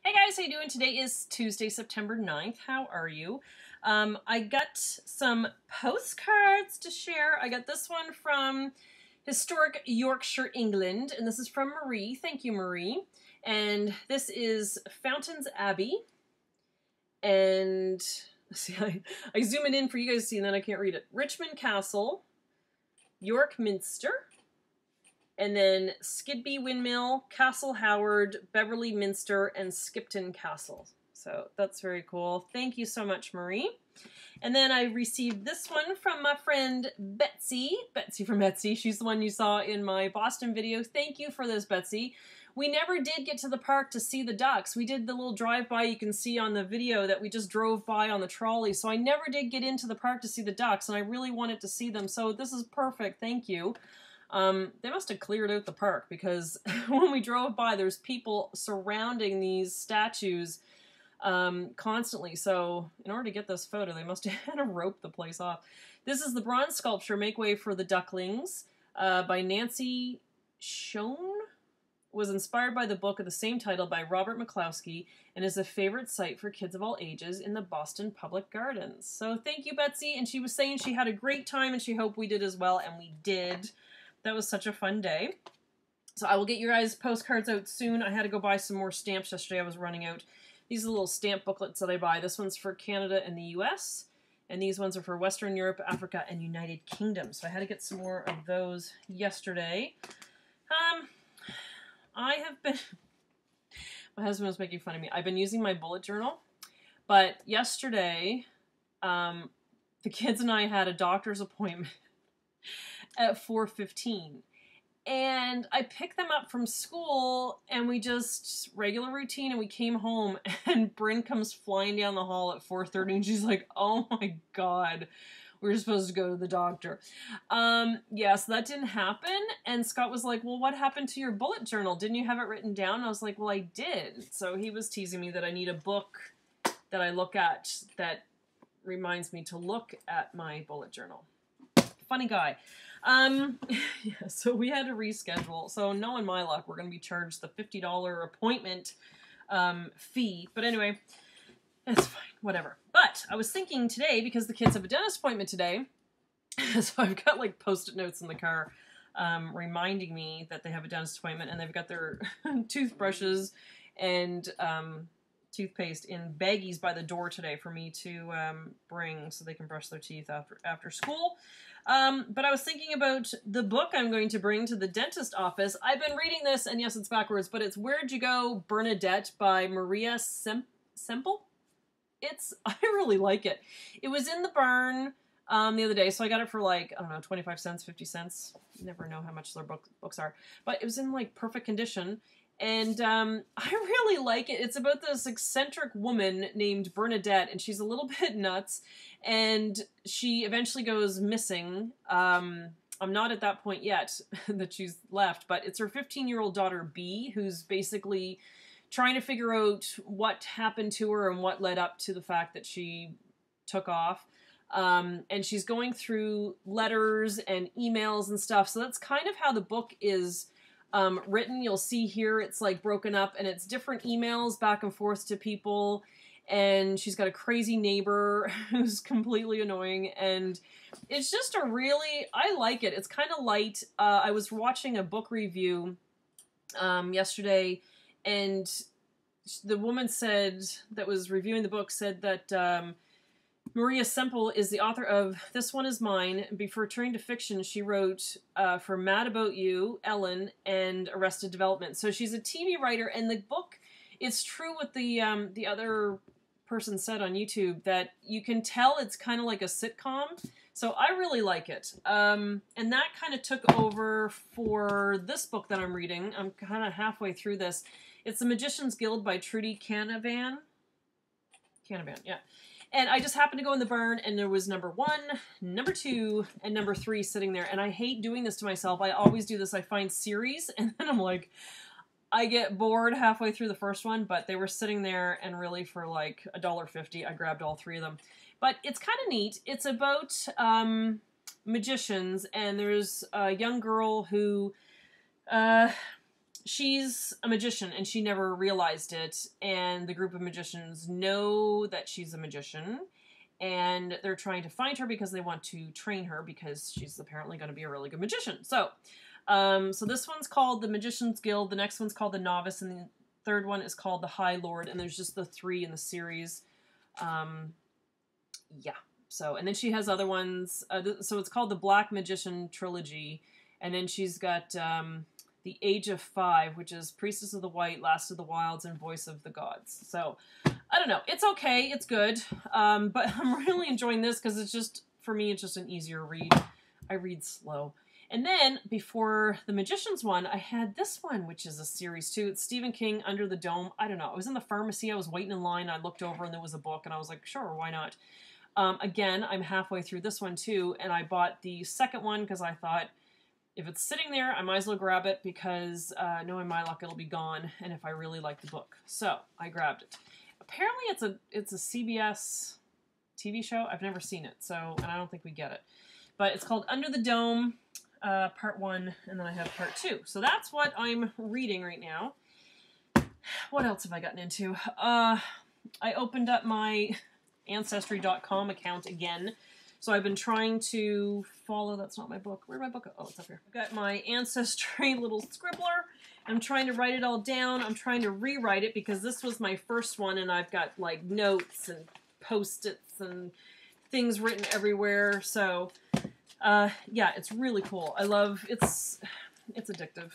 Hey guys, how you doing? Today is Tuesday, September 9th. How are you? I got some postcards to share. I got this one from historic Yorkshire, England, and this is from Marie. Thank you, Marie. And this is Fountains Abbey. And let's see, I zoom it in for you guys to see, and then I can't read it. Richmond Castle, York Minster, and then Skidby Windmill, Castle Howard, Beverley Minster, and Skipton Castle. So that's very cool. Thank you so much, Marie. And then I received this one from my friend Betsy. Betsy from Etsy. She's the one you saw in my Boston video. Thank you for this, Betsy. We never did get to the park to see the ducks. We did the little drive-by you can see on the video that we just drove by on the trolley. So I never did get into the park to see the ducks, and I really wanted to see them. So this is perfect. Thank you. They must have cleared out the park because when we drove by, there's people surrounding these statues constantly. So in order to get this photo, they must have had to rope the place off. This is the bronze sculpture, Make Way for the Ducklings, by Nancy Schoen. Was inspired by the book of the same title by Robert McCloskey and is a favorite site for kids of all ages in the Boston Public Gardens. So thank you, Betsy. And she was saying she had a great time and she hoped we did as well, and we did. That was such a fun day. So I will get you guys postcards out soon. I had to go buy some more stamps yesterday. I was running out. These are the little stamp booklets that I buy. This one's for Canada and the US, and these ones are for Western Europe, Africa, and United Kingdom. So I had to get some more of those yesterday. I have been... My husband was making fun of me. I've been using my bullet journal, but yesterday, the kids and I had a doctor's appointment at 4:15, and I picked them up from school, and we just regular routine, and we came home, and Bryn comes flying down the hall at 4:30, and she's like, "Oh my God, we were supposed to go to the doctor." Yeah, so that didn't happen, and Scott was like, "Well, what happened to your bullet journal? Didn't you have it written down?" And I was like, "Well, I did." So he was teasing me that I need a book that I look at that reminds me to look at my bullet journal. Funny guy. Yeah, so we had to reschedule. So knowing my luck, we're going to be charged the $50 appointment fee. But anyway, it's fine. Whatever. But I was thinking today, because the kids have a dentist appointment today, so I've got like post-it notes in the car reminding me that they have a dentist appointment, and they've got their toothbrushes and toothpaste in baggies by the door today for me to bring so they can brush their teeth after school. But I was thinking about the book I'm going to bring to the dentist office. I've been reading this, and yes, it's backwards, but it's Where'd You Go, Bernadette by Maria Semple. I really like it. It was in the barn the other day, so I got it for like, I don't know, 25 cents, 50 cents. You never know how much their books are. But it was in like perfect condition. And I really like it. It's about this eccentric woman named Bernadette, and she's a little bit nuts, and she eventually goes missing. I'm not at that point yet that she's left, but it's her 15-year-old daughter, Bea, who's basically trying to figure out what happened to her and what led up to the fact that she took off. And she's going through letters and emails and stuff, so that's kind of how the book is written. You'll see here it's like broken up, and it's different emails back and forth to people, and she's got a crazy neighbor who's completely annoying, and it's just I like it. It's kind of light. I was watching a book review yesterday, and the woman that was reviewing the book said that Maria Semple is the author of This One Is Mine. Before turning to fiction, she wrote for Mad About You, Ellen, and Arrested Development. So she's a TV writer, and the book, it's true what the other person said on YouTube, that you can tell it's kind of like a sitcom. So I really like it. And that kind of took over for this book that I'm reading. I'm kind of halfway through this. It's The Magician's Guild by Trudy Canavan. Canavan, yeah. And I just happened to go in the barn, and there was number 1, number 2, and number 3 sitting there. And I hate doing this to myself. I always do this. I find series, and then I'm like, I get bored halfway through the first one, but they were sitting there, and really for like $1.50, I grabbed all 3 of them. But it's kind of neat. It's about magicians, and there's a young girl who she's a magician and she never realized it, and the group of magicians know that she's a magician, and they're trying to find her because they want to train her because she's apparently going to be a really good magician. So, so this one's called the Magician's Guild, the next one's called the Novice, and the third one is called the High Lord, and there's just the 3 in the series. Yeah. So, and then she has other ones. So it's called the Black Magician Trilogy, and then she's got the Age of 5, which is Priestess of the White, Last of the Wilds, and Voice of the Gods. So, I don't know. It's okay. It's good. But I'm really enjoying this because it's just, for me, it's just an easier read. I read slow. And then, before the Magician's one, I had this one, which is a series too. It's Stephen King, Under the Dome. I don't know. I was in the pharmacy. I was waiting in line. I looked over and there was a book, and I was like, sure, why not? Again, I'm halfway through this one too, and I bought the second one because I thought, if it's sitting there, I might as well grab it because knowing my luck, it'll be gone, and if I really like the book. So, I grabbed it. Apparently, it's a CBS TV show. I've never seen it, so, and I don't think we get it. But it's called Under the Dome, Part 1, and then I have Part 2. So that's what I'm reading right now. What else have I gotten into? I opened up my Ancestry.com account again. So I've been trying to follow, that's not my book. Where'd my book go? Oh, it's up here. I've got my Ancestry little scribbler. I'm trying to write it all down. I'm trying to rewrite it because this was my first one, and I've got like notes and Post-its and things written everywhere. So, yeah, it's really cool. I love, it's addictive.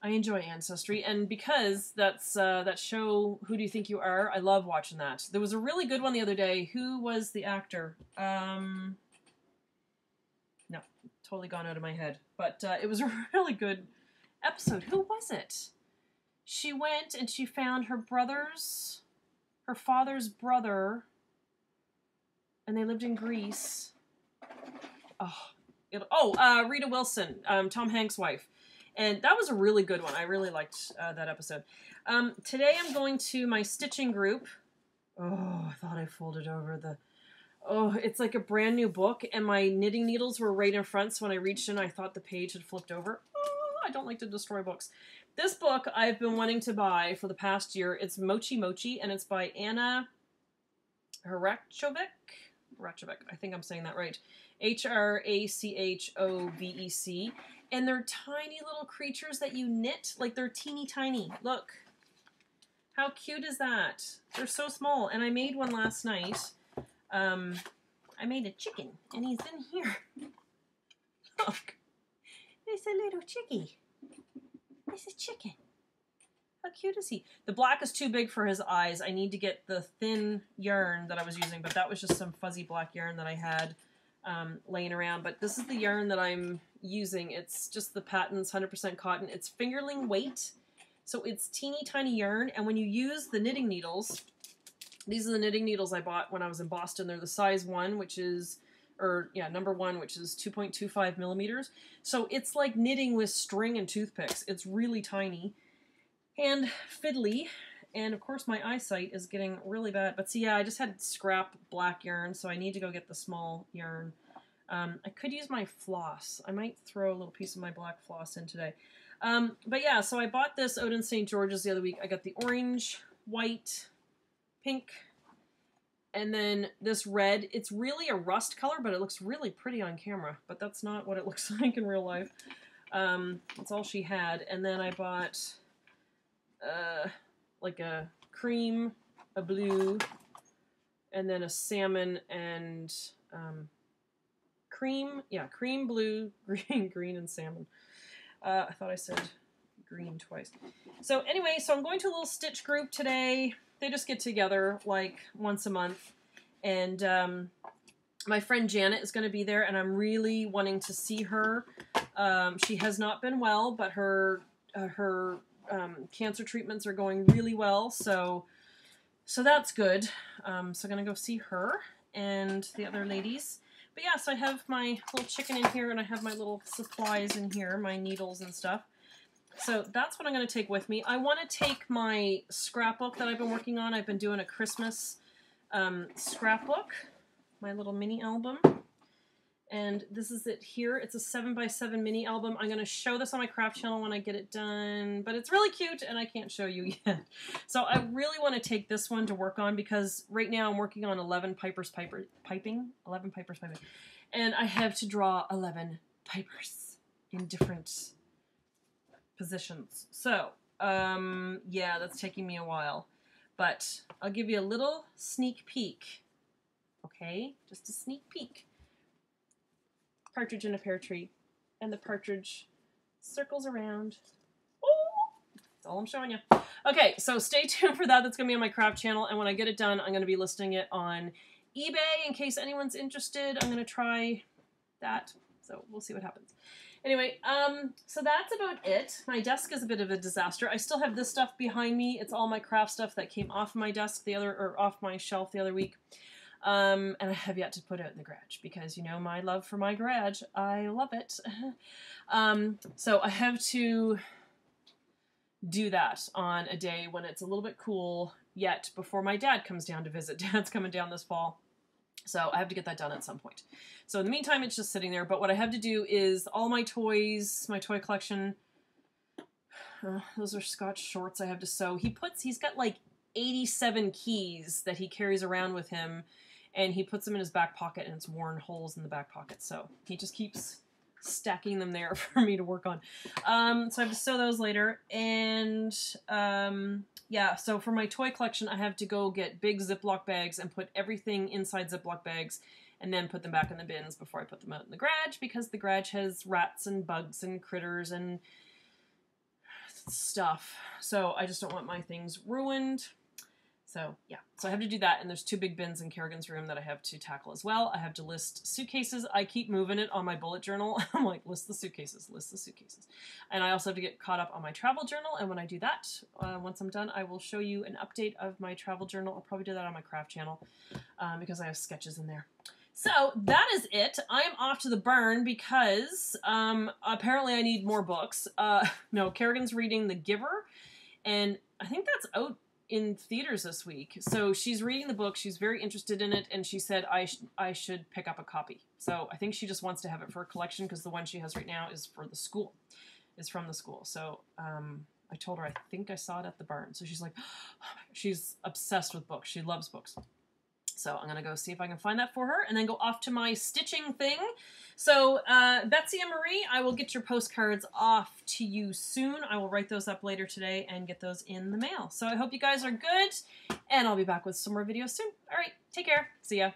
I enjoy Ancestry, and because that's that show, Who Do You Think You Are? I love watching that. There was a really good one the other day. Who was the actor? No, totally gone out of my head. But it was a really good episode. Who was it? She went and she found her father's brother, and they lived in Greece. Rita Wilson, Tom Hanks' wife. And that was a really good one. I really liked that episode. Today I'm going to my stitching group. Oh, I thought I folded over the... Oh, it's like a brand new book, and my knitting needles were right in front, so when I reached in, I thought the page had flipped over. Oh, I don't like to destroy books. This book I've been wanting to buy for the past year. It's Mochi Mochi, and it's by Anna Hrachkovec. I think I'm saying that right. Hrachhovec. And they're tiny little creatures that you knit. Like, they're teeny tiny. Look. How cute is that? They're so small. And I made one last night. I made a chicken. And he's in here. Look. There's a little chickie. There's a chicken. How cute is he? The black is too big for his eyes. I need to get the thin yarn that I was using. But that was just some fuzzy black yarn that I had laying around. But this is the yarn that I'm using. It's just the Patons 100% cotton. It's fingerling weight, so it's teeny tiny yarn. And when you use the knitting needles, these are the knitting needles I bought when I was in Boston. They're the size 1, which is, number 1, which is 2.25 millimeters. So it's like knitting with string and toothpicks. It's really tiny and fiddly. And of course my eyesight is getting really bad. But see, yeah, I just had scrap black yarn, so I need to go get the small yarn. I could use my floss. I might throw a little piece of my black floss in today. But yeah, so I bought this out in St. George's the other week. I got the orange, white, pink, and then this red. It's really a rust color, but it looks really pretty on camera. But that's not what it looks like in real life. That's all she had. And then I bought like a cream, a blue, and then a salmon and... cream, blue, green, and salmon. I thought I said green twice. So anyway, so I'm going to a little stitch group today. They just get together like once a month. And my friend Janet is going to be there, and I'm really wanting to see her. She has not been well, but her cancer treatments are going really well. So that's good. So I'm going to go see her and the other ladies. But yeah, so I have my little chicken in here, and I have my little supplies in here, my needles and stuff. So that's what I'm going to take with me. I want to take my scrapbook that I've been working on. I've been doing a Christmas scrapbook, my little mini album. And this is it here. It's a 7x7 mini album. I'm going to show this on my craft channel when I get it done, but it's really cute and I can't show you yet. So I really want to take this one to work on because right now I'm working on 11 pipers piping. And I have to draw 11 pipers in different positions. So, yeah, that's taking me a while, but I'll give you a little sneak peek. Okay, just a sneak peek. Partridge in a pear tree, and the partridge circles around. Oh, that's all I'm showing you. Okay, so stay tuned for that. That's going to be on my craft channel, and when I get it done, I'm going to be listing it on eBay in case anyone's interested. I'm going to try that, so we'll see what happens. Anyway, so that's about it. My desk is a bit of a disaster. I still have this stuff behind me. It's all my craft stuff that came off my desk off my shelf the other week. And I have yet to put it in the garage because, you know, my love for my garage. I love it. So I have to do that on a day when it's a little bit cool yet before my dad comes down to visit. Dad's coming down this fall. So I have to get that done at some point. So in the meantime, it's just sitting there. But what I have to do is all my toys, my toy collection, those are Scotch shorts I have to sew. He's got like 87 keys that he carries around with him. And he puts them in his back pocket, and it's worn holes in the back pocket. So he just keeps stacking them there for me to work on. So I have to sew those later. And yeah, so for my toy collection, I have to go get big Ziploc bags and put everything inside Ziploc bags and then put them back in the bins before I put them out in the garage because the garage has rats and bugs and critters and stuff. So I just don't want my things ruined. So, yeah. So I have to do that, and there's 2 big bins in Kerrigan's room that I have to tackle as well. I have to list suitcases. I keep moving it on my bullet journal. I'm like, list the suitcases, list the suitcases. And I also have to get caught up on my travel journal, and when I do that, once I'm done, I will show you an update of my travel journal. I'll probably do that on my craft channel because I have sketches in there. So that is it. I am off to the burn because apparently I need more books. No, Kerrigan's reading The Giver, and I think that's out in theaters this week. So she's reading the book, she's very interested in it, and she said I should pick up a copy. So I think she just wants to have it for a collection because the one she has right now is for the school, is from the school. So I told her I think I saw it at the barn. So she's like, oh my God. She's obsessed with books. She loves books. So I'm going to go see if I can find that for her and then go off to my stitching thing. So Betsy and Marie, I will get your postcards off to you soon. I will write those up later today and get those in the mail. So I hope you guys are good, and I'll be back with some more videos soon. All right, take care. See ya.